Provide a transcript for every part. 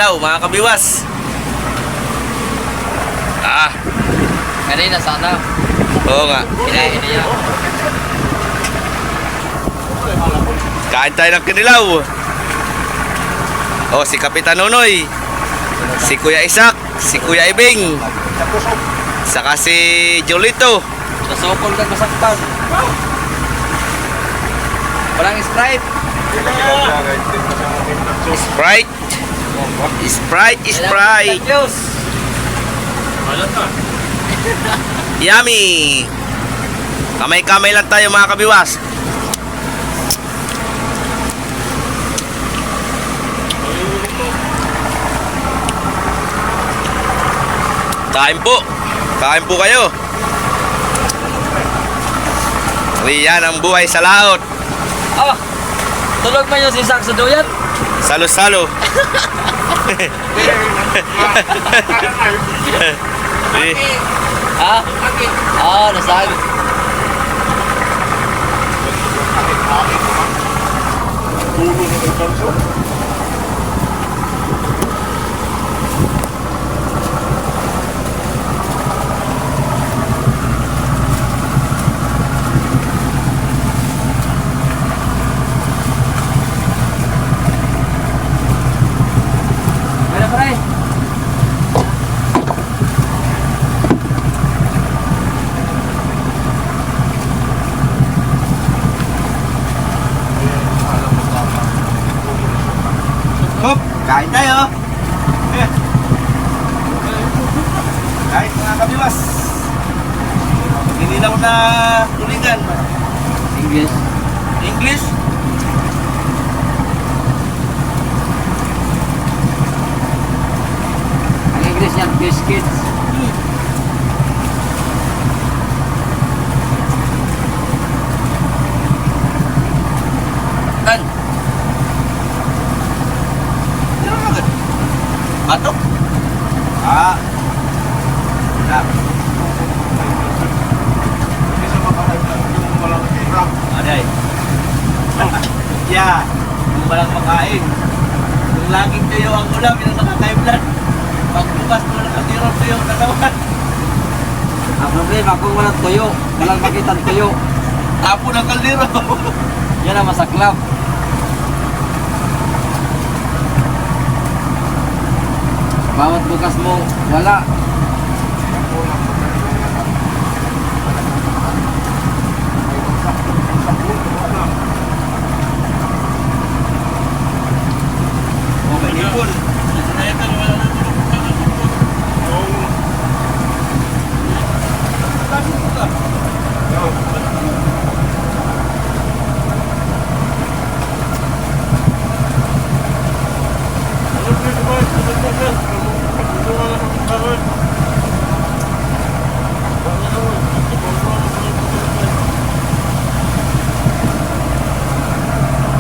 Mga kabiwas. Kanina sana. Oo nga. Kinain niya. Kain tayo ng kinilaw. Oh, si Kapitan Nonoy. Si Kuya Isak. Si Kuya Ibing. Saka si Jolito. Nasokol ka masaktan. Walang Sprite. Sprite. Sprite. Juice. Yummy. Kamay-kamay lang tayo mga kabiwas. Kain po. Kain po kayo. Yan ang buhay sa laot. Tulog man yung sisak sa duyan. Salo-salo. Nasag. Hop, kain tayo. Kain mga kabiwas. Inilaw na tulingan. English. English? Ang English yan, biscuits. Tan. Ano ba agad? Batok? Aday. Yeah. Yung walang makain. Yung laging tuyo ang ulam, yung nakakaiblan. Pagbukas mo lang ang tirong tuyo ang katawan. Ang problema kung walang tuyo, walang makitang tuyo. Tapo ng kaldero. Yan ang masaklap. Bawat bukas mo, wala. Okay, nipon.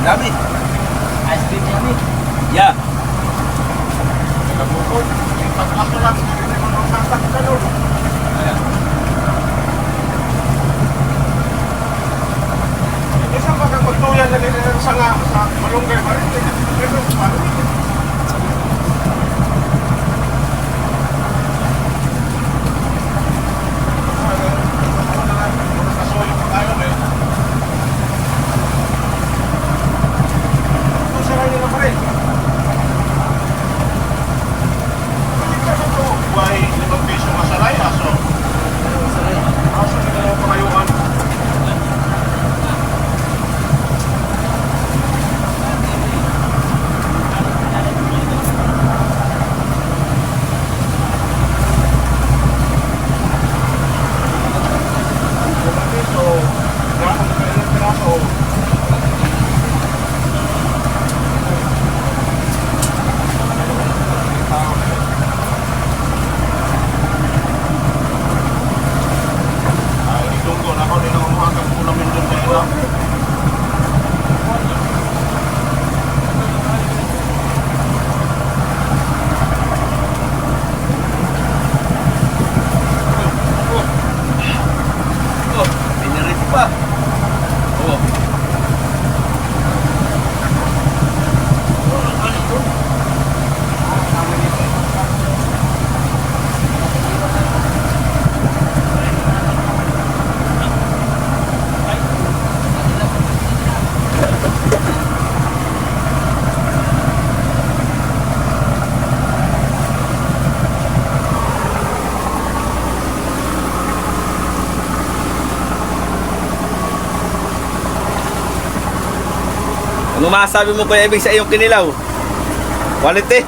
Dami. Ice cream yan eh. Yeah. Isang pagkakagtuyan na nila sa malunggay pa rin. masasabi mo Kuya Ebing sa iyong kinilaw? Quality?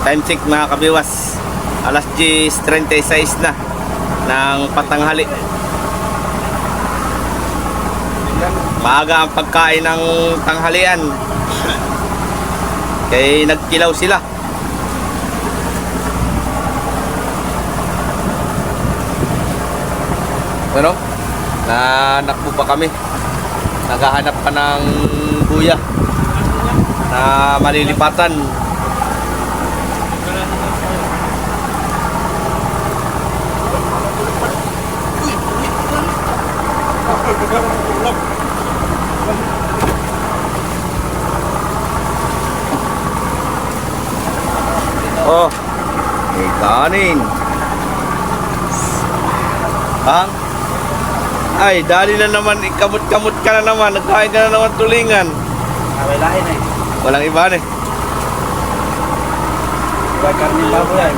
Time check mga kabiwas. Alas 10:36 na ng patanghali. Maaga ang pagkain ng tanghalian. Kaya nagkilaw sila. Pero, nanakbo pa kami. Naghahanap pa ng buya na malilipatan. Oh, may kanin. Hang? Ay, dali na naman, ikamot-kamot ka na naman, nagkain ka na naman tulingan. Walain eh. Walang iba eh. Iba karni baboy ay.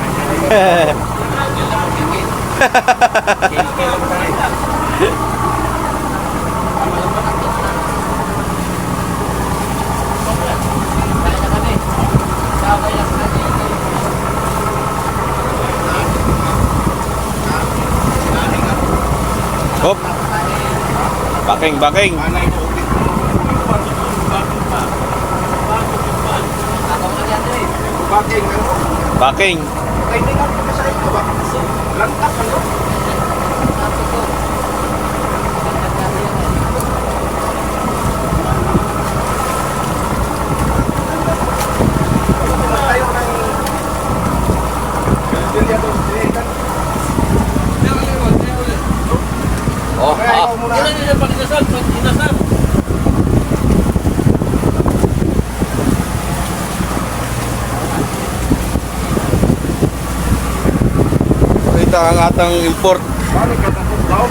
Hop. Baking. Manay po ulit. Baking, ano? Baking. Ay, hindi nga po sa ito ba? Lantak, ano? Tayo ng Bilyado, Bilyado. Oh, Kaya ikaw muna. Ito ang atang import. Balik ka ng daw.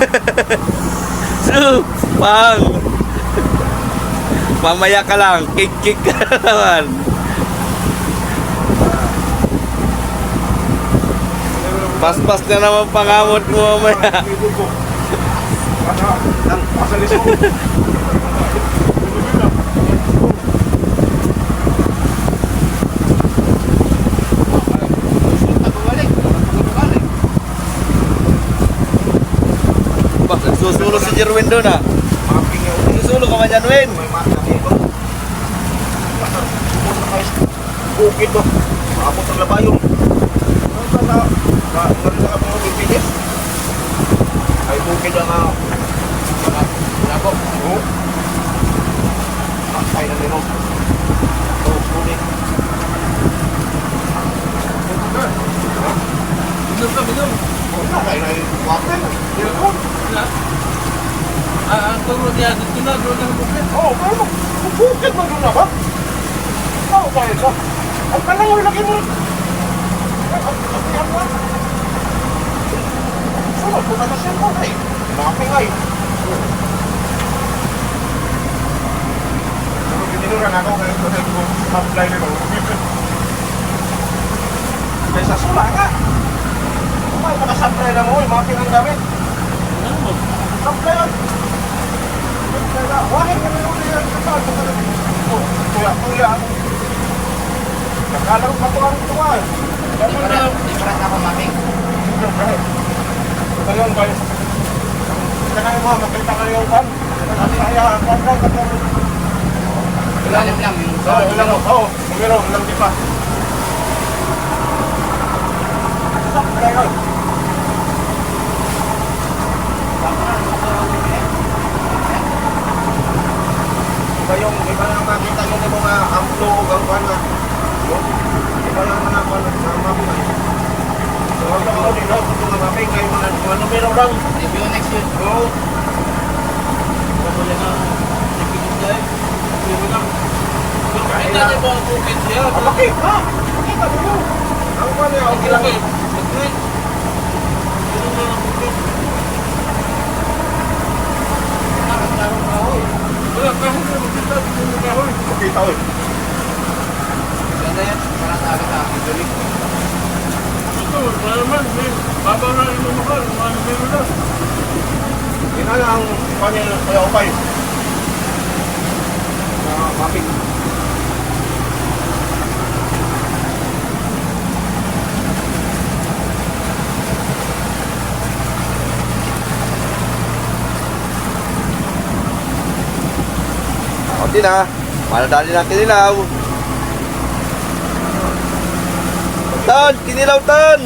So, pang. Mamaya ka lang, kick ka na naman. Pas-pas na naman pangamot mo mamaya. Pasalis mo. Bak, susulo si Jerwin doon ah. Mapping yun. Susulo ka man dyan, Win. May mata dito. Bukid to. Maabot ang labayon. Ngayon na kami magpipilis. Ay bukid ang labok. Oo. Ay na nino. Ito, kunin. Minum. Wala, kaya na yung water. Dilkon. Ang turo niya dito na doon ang bukid. Oo, pero bukid mo doon na ba? Oo, kaya ka. Ang kalangoy lagi mo. Ang yan. Sunod, punta na siya ko. Ay, nakapingay. Pero bininuran ako kaya ito ko apply nito. Kaya sa sula nga. Ay, makasapply na mo. Mapping ang gamit. Supply yan. Wahing ka na ulit yan. Tuya. Nakalang pa ito ang tuwan. Iparat ako making. Ito yun, guys. Kaya mo, makita ka yung kan. Kaya, kan. Ilalim lang yung Ilang mo? Oo, ilang di pa. Kaya yun. Iba lang makita yun yung mga amplog, ang kwana. Iba lang mga kwana, mga mapinay. So, ang ako nila, kung mga mapinay, mga numero lang. review next year. Oo. Kita niyo ba ang bukid siya? Ang laki, ha? Makita mo. Ang kwana, ang laki. Makita ko. Ganda yan. Para sa agad ako. Ito, naman, babaw na yung mga meron lang. Ano ang panil kaya upay? Mapig. Kunti na. Maladali na kinilaw. Tan! Kinilaw, Tan!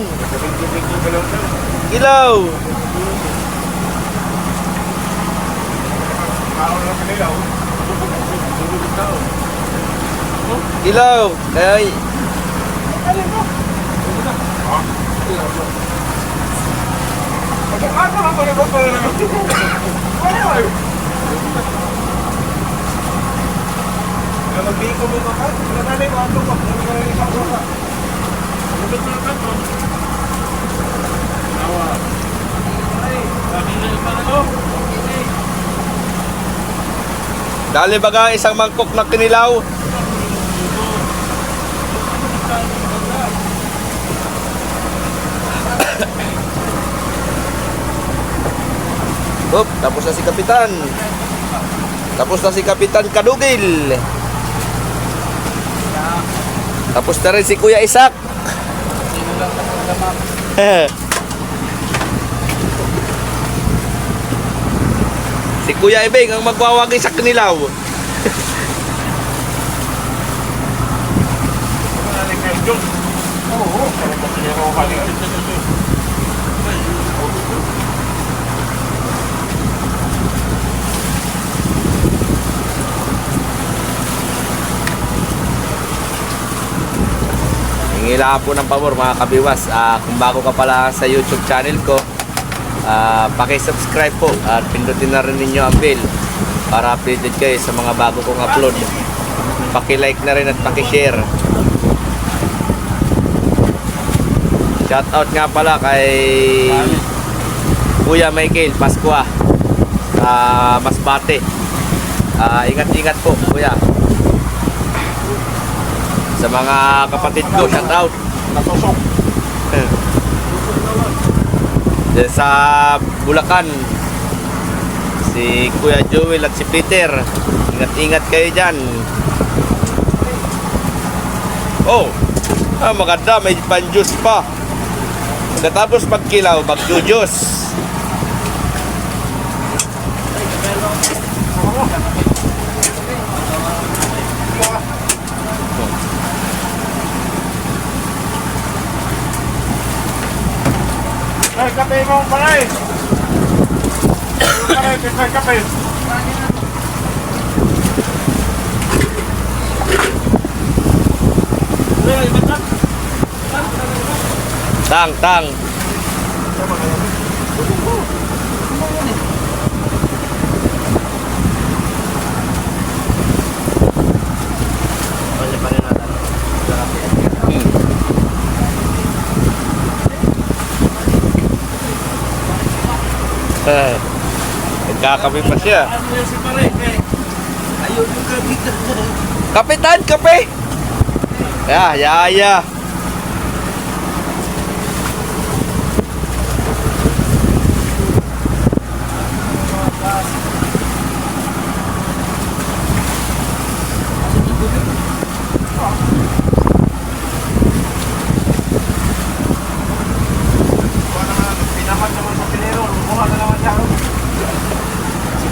Kilaw! Kilaw! Kaya... Magbiko mo ka. Nanay ko ato pa. Dali baga isang mangkok na kinilaw. Up, tapos na si Kapitan. Tapos na si Kapitan Kadugil. Tapos na rin si Kuya Isak. Si Kuya Ibeng ang magwawagi sa kanilaw. Hingila po ng pabor mga kabiwas. Kung bago ka pala sa YouTube channel ko, paki-subscribe po at pindutin na rin ninyo ang bell para updated kayo sa mga bago kong upload. Paki-like na rin at paki-share. Shoutout nga pala kay Kuya Michael Pascua sa Masbate. Ingat-ingat po Kuya. Sa mga kapatid ko, shoutout. Natusok. Diyan sa Bulacan, si Kuya Joel at si Peter. Ingat-ingat kayo dyan. Oh, maganda, may pan-juice pa. Pagkatapos pagkilaw, mag-juice. Ay, kape mo pala eh. Kape. Tang. Nagkakape pa siya. Kapitan, kape! Ya.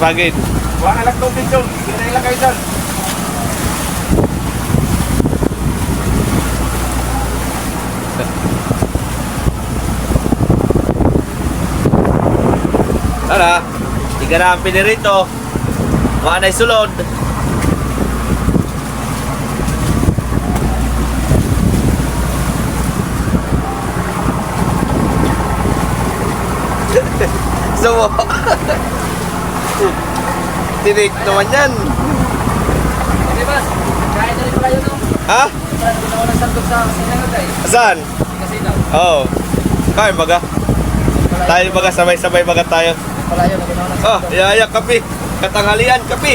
Bakit? Huwag alag tubig doon. Hindi na ilagay doon. Tara, tiga na ang pinirito. Mga na'y sulod. So, tinik naman yan. Okay, boss. Kain na rin pala yun, no? Ha? Hindi na ako nagsandok sa sinangag eh. Saan? Kasi daw. Oo. Kain baga. Tayo baga, sabay-sabay baga tayo. Pala yun, hindi na ako Oh, nagsandok. yaya kape. Katanghalian kape.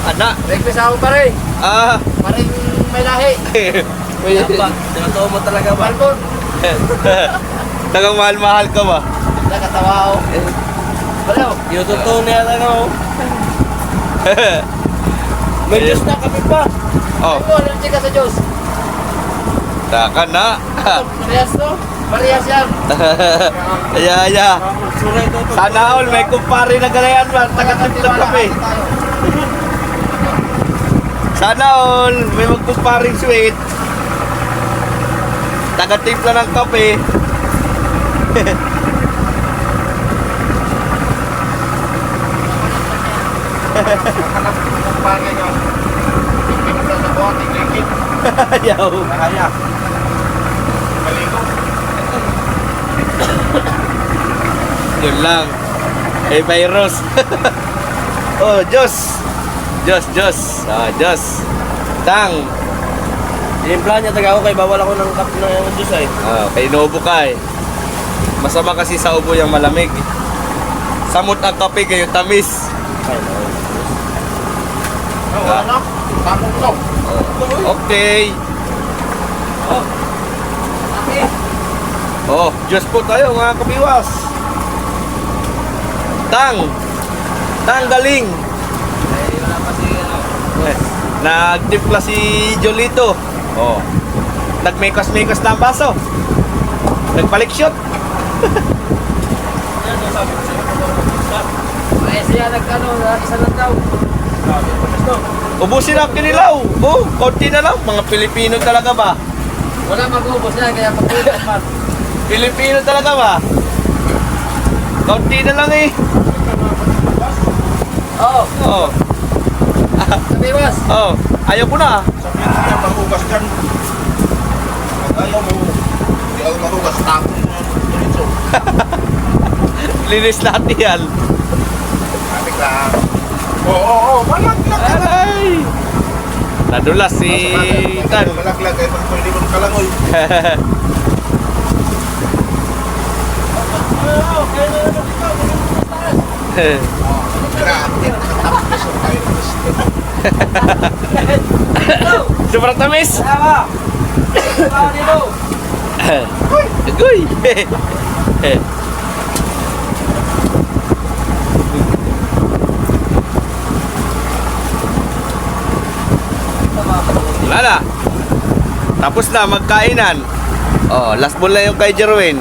Ana. Breakfast ako pare. Paring may lahi. Tinatoo mo talaga ba? Balbon. Tagang mahal-mahal ka ba? Nakatawa ako. Balaw. Yung totoo niya na no. May Diyos na kape pa. Oh, Ano, alam ka sa Diyos? taka na. Marias to? Marias yan. Ya. Sana all may kumpare na galayan man. Tagatip ng kape. Sana all may magkumparing sweet. Tagatipla ng kape. Kung bagay nyo, ipinta sa bote, ligit, Ayaw. kaya. Maligo. Yun lang. Eh, virus. Oh, Diyos. Diyos. Ah, Diyos. Tang. Inimplahan niya taga ako kay bawal ako ng kape ng Diyos ay. Ah, kay inuubo ka eh. Masama kasi sa ubo yung malamig. Samot ang kape kayo tamis. Wala na. Tapos to. Okay. Kape. Oh, Diyos po tayo mga kabiwas. Tang galing. Ay, wala pa si ano. Nagtimpla si Jolito. Oh. Nagmekas-mekas na ang baso. Nagpalik shot. Ano sabi ko sa'yo? Ay, siya nagkano, isa lang daw. Sabi ko gusto. Ubusin ang kinilaw. Oh, konti na lang. Mga Pilipino talaga ba? Wala mag-ubos yan, kaya pag-ubos man. Pilipino talaga ba? Konti na lang eh. Oo, Oh. sabi was. Oh. Ayaw ko na. Sabihin niya, mahugas dyan. Pag ayaw mo, hindi ako mahugas. Tapos mo yan. Diretso. Linis natin yan. Sabi ka. Oo. Malaglag ka na. Ay. Nadulas si Tan. Malaglag ay pag pwede mo kalangoy. Grabe. Nakatapos na tayo ng gusto. Sobrang tamis. Tama. Tama dito. Agoy. Wala na. Tapos na magkainan. Oh, last ball na yung kay Jerwin.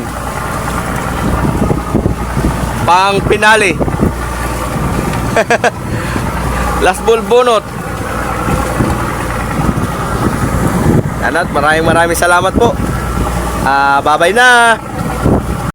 Pang pinali. Last ball bunot. Yan at maraming salamat po. Bye-bye na.